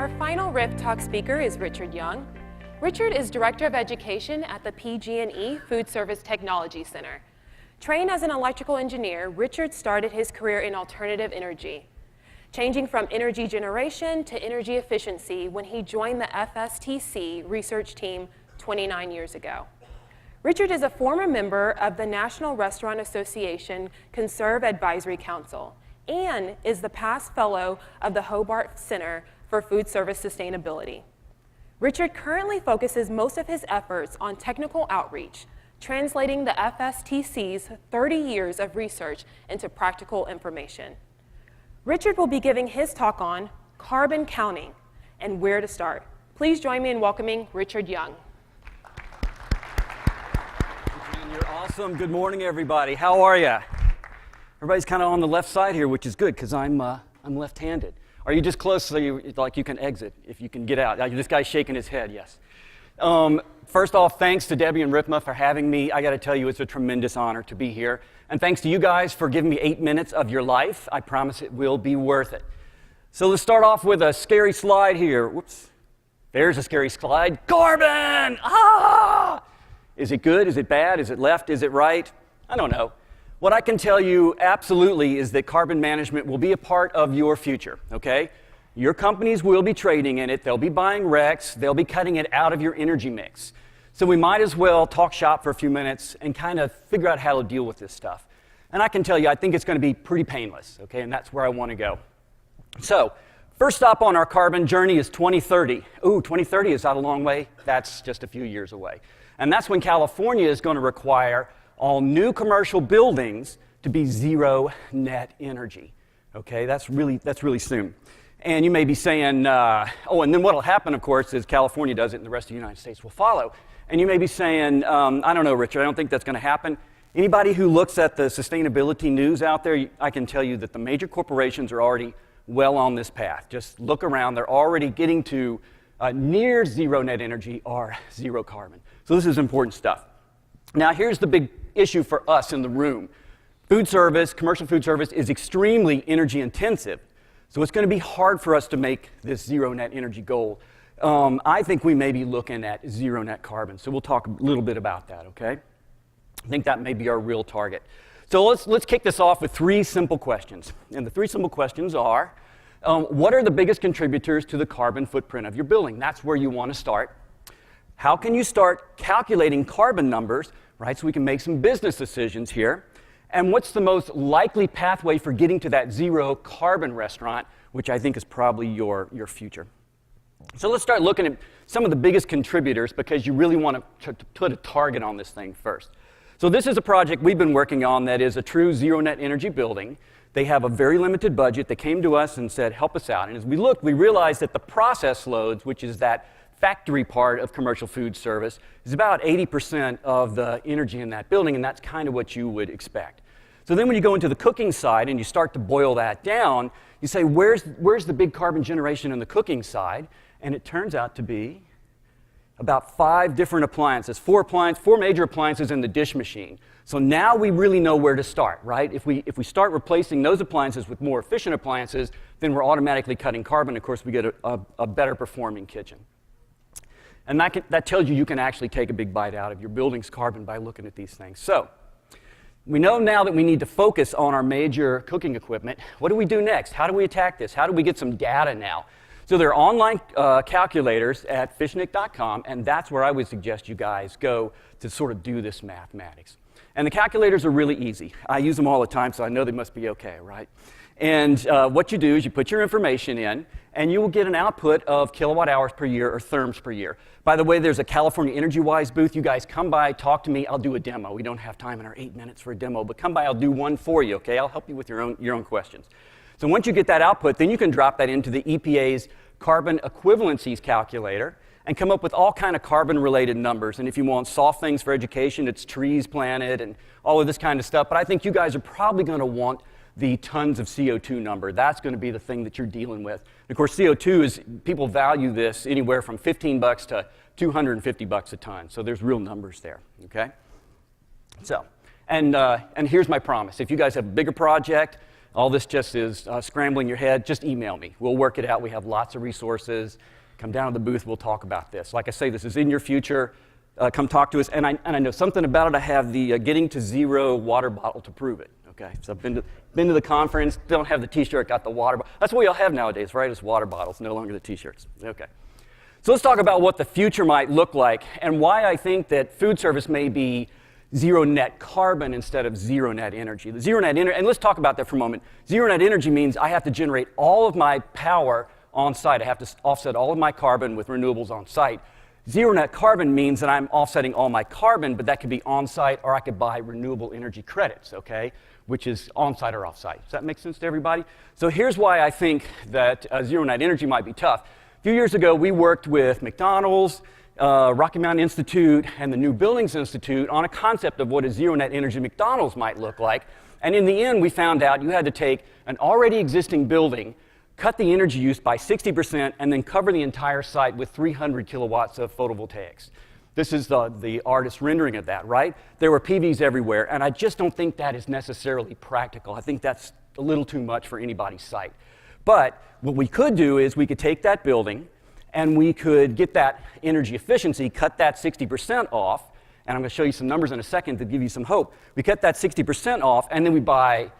Our final RIF Talk speaker is Richard Young. Richard is Director of Education at the PG&E Food Service Technology Center. Trained as an electrical engineer, Richard started his career in alternative energy, changing from energy generation to energy efficiency when he joined the FSTC research team 29 years ago. Richard is a former member of the National Restaurant Association Conserve Advisory Council and is the past fellow of the Hobart Center for Food Service Sustainability. Richard currently focuses most of his efforts on technical outreach, translating the FSTC's 30 years of research into practical information. Richard will be giving his talk on carbon counting and where to start. Please join me in welcoming Richard Young. You're awesome. Good morning, everybody. How are you? Everybody's kind of on the left side here, which is good because I'm left-handed. Are you just close so you can exit if you can get out? This guy's shaking his head, yes. First off, thanks to Debbie and RFMA for having me. I got to tell you, it's a tremendous honor to be here. And thanks to you guys for giving me 8 minutes of your life. I promise it will be worth it. So let's start off with a scary slide here. Whoops. There's a scary slide. Carbon! Ah! Is it good? Is it bad? Is it left? Is it right? I don't know. What I can tell you absolutely is that carbon management will be a part of your future, okay? Your companies will be trading in it. They'll be buying RECs. They'll be cutting it out of your energy mix. So we might as well talk shop for a few minutes and kind of figure out how to deal with this stuff. And I can tell you, I think it's going to be pretty painless, okay? And that's where I want to go. So first stop on our carbon journey is 2030. Ooh, 2030 is not a long way. That's just a few years away. And that's when California is going to require all new commercial buildings to be zero net energy. Okay, that's really soon. And you may be saying, oh, and then what will happen, of course, is California does it and the rest of the United States will follow. And you may be saying, I don't know, Richard, I don't think that's going to happen. Anybody who looks at the sustainability news out there, I can tell you that the major corporations are already well on this path. Just look around, they're already getting to near zero net energy or zero carbon. So this is important stuff. Now here's the big issue for us in the room. Food service, commercial food service is extremely energy intensive. So it's going to be hard for us to make this zero net energy goal. I think we may be looking at zero net carbon. So we'll talk a little bit about that, okay? I think that may be our real target. So let's kick this off with 3 simple questions. And the 3 simple questions are, what are the biggest contributors to the carbon footprint of your building? That's where you want to start. How can you start calculating carbon numbers, right, so we can make some business decisions here? And what's the most likely pathway for getting to that zero carbon restaurant, which I think is probably your future? So let's start looking at some of the biggest contributors because you really want to put a target on this thing first. So this is a project we've been working on that is a true zero net energy building. They have a very limited budget. They came to us and said, help us out. And as we looked, we realized that the process loads, which is that factory part of commercial food service, is about 80% of the energy in that building, and that's kind of what you would expect. So then when you go into the cooking side and you start to boil that down, you say, where's the big carbon generation in the cooking side? And it turns out to be about 5 different appliances, 4 major appliances in the dish machine. So now we really know where to start, right? If we start replacing those appliances with more efficient appliances, then we're automatically cutting carbon. Of course, we get a better performing kitchen. And that tells you can actually take a big bite out of your building's carbon by looking at these things. So we know now that we need to focus on our major cooking equipment. What do we do next? How do we attack this? How do we get some data now? So there are online calculators at fishnick.com, and that's where I would suggest you guys go to sort of do this mathematics. And the calculators are really easy. I use them all the time, so I know they must be okay, right? And what you do is you put your information in, and you will get an output of kilowatt hours per year or therms per year. By the way, there's a California EnergyWise booth. You guys come by, talk to me. I'll do a demo. We don't have time in our 8 minutes for a demo, but come by. I'll do one for you, okay? I'll help you with your own questions. So once you get that output, then you can drop that into the EPA's carbon equivalencies calculator and come up with all kind of carbon-related numbers. And if you want soft things for education, it's trees planted and all of this kind of stuff. But I think you guys are probably going to want the tons of CO2 number. That's going to be the thing that you're dealing with. And of course, CO2 is, people value this anywhere from $15 to $250 a ton. So there's real numbers there, okay? So, and here's my promise. If you guys have a bigger project, all this just is scrambling your head, just email me. We'll work it out. We have lots of resources. Come down to the booth, we'll talk about this. Like I say, this is in your future. Come talk to us. And I know something about it. I have the Getting to Zero water bottle to prove it. Okay, so I've been to the conference, don't have the t-shirt, got the water bottle. That's what we all have nowadays, right? It's water bottles, no longer the t-shirts. Okay. So let's talk about what the future might look like and why I think that food service may be zero net carbon instead of zero net energy. The zero net energy, and let's talk about that for a moment. Zero net energy means I have to generate all of my power on site. I have to offset all of my carbon with renewables on site. Zero net carbon means that I'm offsetting all my carbon, but that could be on site or I could buy renewable energy credits, okay, which is on site or off site. Does that make sense to everybody? So here's why I think that zero net energy might be tough. A few years ago, we worked with McDonald's, Rocky Mountain Institute, and the New Buildings Institute on a concept of what a zero net energy McDonald's might look like. And in the end, we found out you had to take an already existing building, cut the energy use by 60%, and then cover the entire site with 300 kilowatts of photovoltaics. This is the artist's rendering of that, right? There were PVs everywhere, and I just don't think that is necessarily practical. I think that's a little too much for anybody's site. But what we could do is we could take that building, and we could get that energy efficiency, cut that 60% off, and I'm going to show you some numbers in a second to give you some hope. We cut that 60% off, and then we buy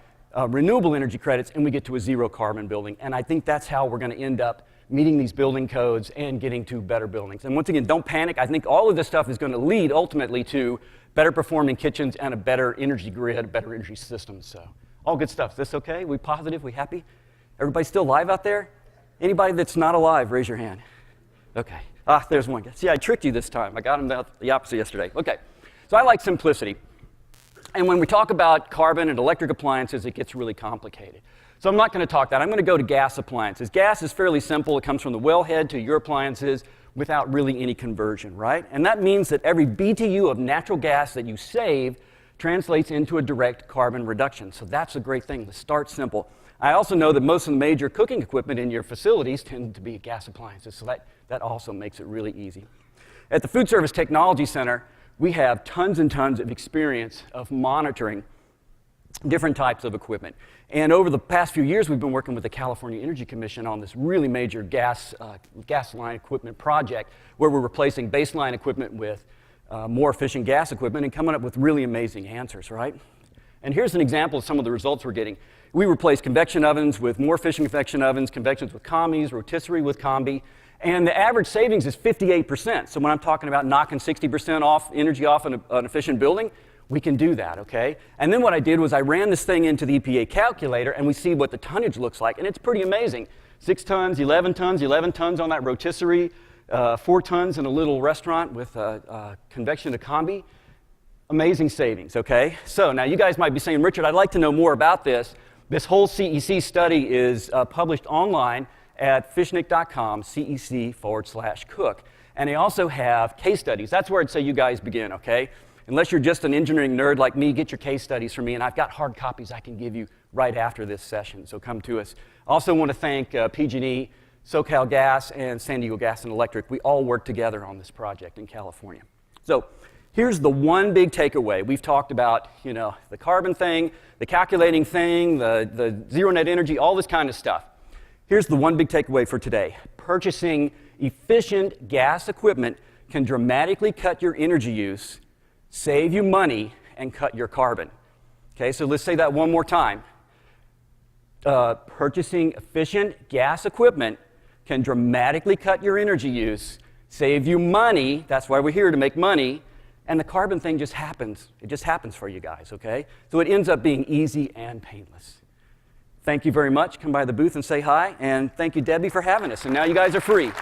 renewable energy credits, and we get to a zero carbon building. And I think that's how we're going to end up meeting these building codes and getting to better buildings. And once again, don't panic. I think all of this stuff is going to lead ultimately to better performing kitchens and a better energy grid, a better energy system. So all good stuff. Is this okay? We positive? We happy? Everybody still alive out there? Anybody that's not alive, raise your hand. Okay. Ah, there's one. See, I tricked you this time. I got him the opposite yesterday. Okay. So I like simplicity. And when we talk about carbon and electric appliances, it gets really complicated. So I'm not going to talk that. I'm going to go to gas appliances. Gas is fairly simple. It comes from the wellhead to your appliances without really any conversion, right? And that means that every BTU of natural gas that you save translates into a direct carbon reduction. So that's a great thing. Let's start simple. I also know that most of the major cooking equipment in your facilities tend to be gas appliances, so that also makes it really easy. At the Food Service Technology Center, we have tons and tons of experience of monitoring different types of equipment. And over the past few years, we've been working with the California Energy Commission on this really major gas line equipment project where we're replacing baseline equipment with more efficient gas equipment and coming up with really amazing answers, right? And here's an example of some of the results we're getting. We replace convection ovens with more efficient convection ovens, convections with combis, rotisserie with combi, and the average savings is 58%. So when I'm talking about knocking 60% off energy off an efficient building, we can do that, okay? And then what I did was I ran this thing into the EPA calculator, and we see what the tonnage looks like, and it's pretty amazing. 6 tons, 11 tons, 11 tons on that rotisserie, 4 tons in a little restaurant with convection to combi. Amazing savings, okay? So now you guys might be saying, Richard, I'd like to know more about this. This whole CEC study is published online at fishnick.com, CEC/cook. And they also have case studies. That's where I'd say you guys begin, okay? Unless you're just an engineering nerd like me, get your case studies from me, and I've got hard copies I can give you right after this session, so come to us. Also want to thank PG&E, SoCal Gas, and San Diego Gas and Electric. We all work together on this project in California. So here's the one big takeaway. We've talked about, you know, the carbon thing, the calculating thing, the zero net energy, all this kind of stuff. Here's the one big takeaway for today. Purchasing efficient gas equipment can dramatically cut your energy use, save you money, and cut your carbon. Okay, so let's say that one more time. Purchasing efficient gas equipment can dramatically cut your energy use, save you money, that's why we're here, to make money, and the carbon thing just happens. It just happens for you guys, okay? So it ends up being easy and painless. Thank you very much. Come by the booth and say hi, and thank you, Debbie, for having us. And now you guys are free.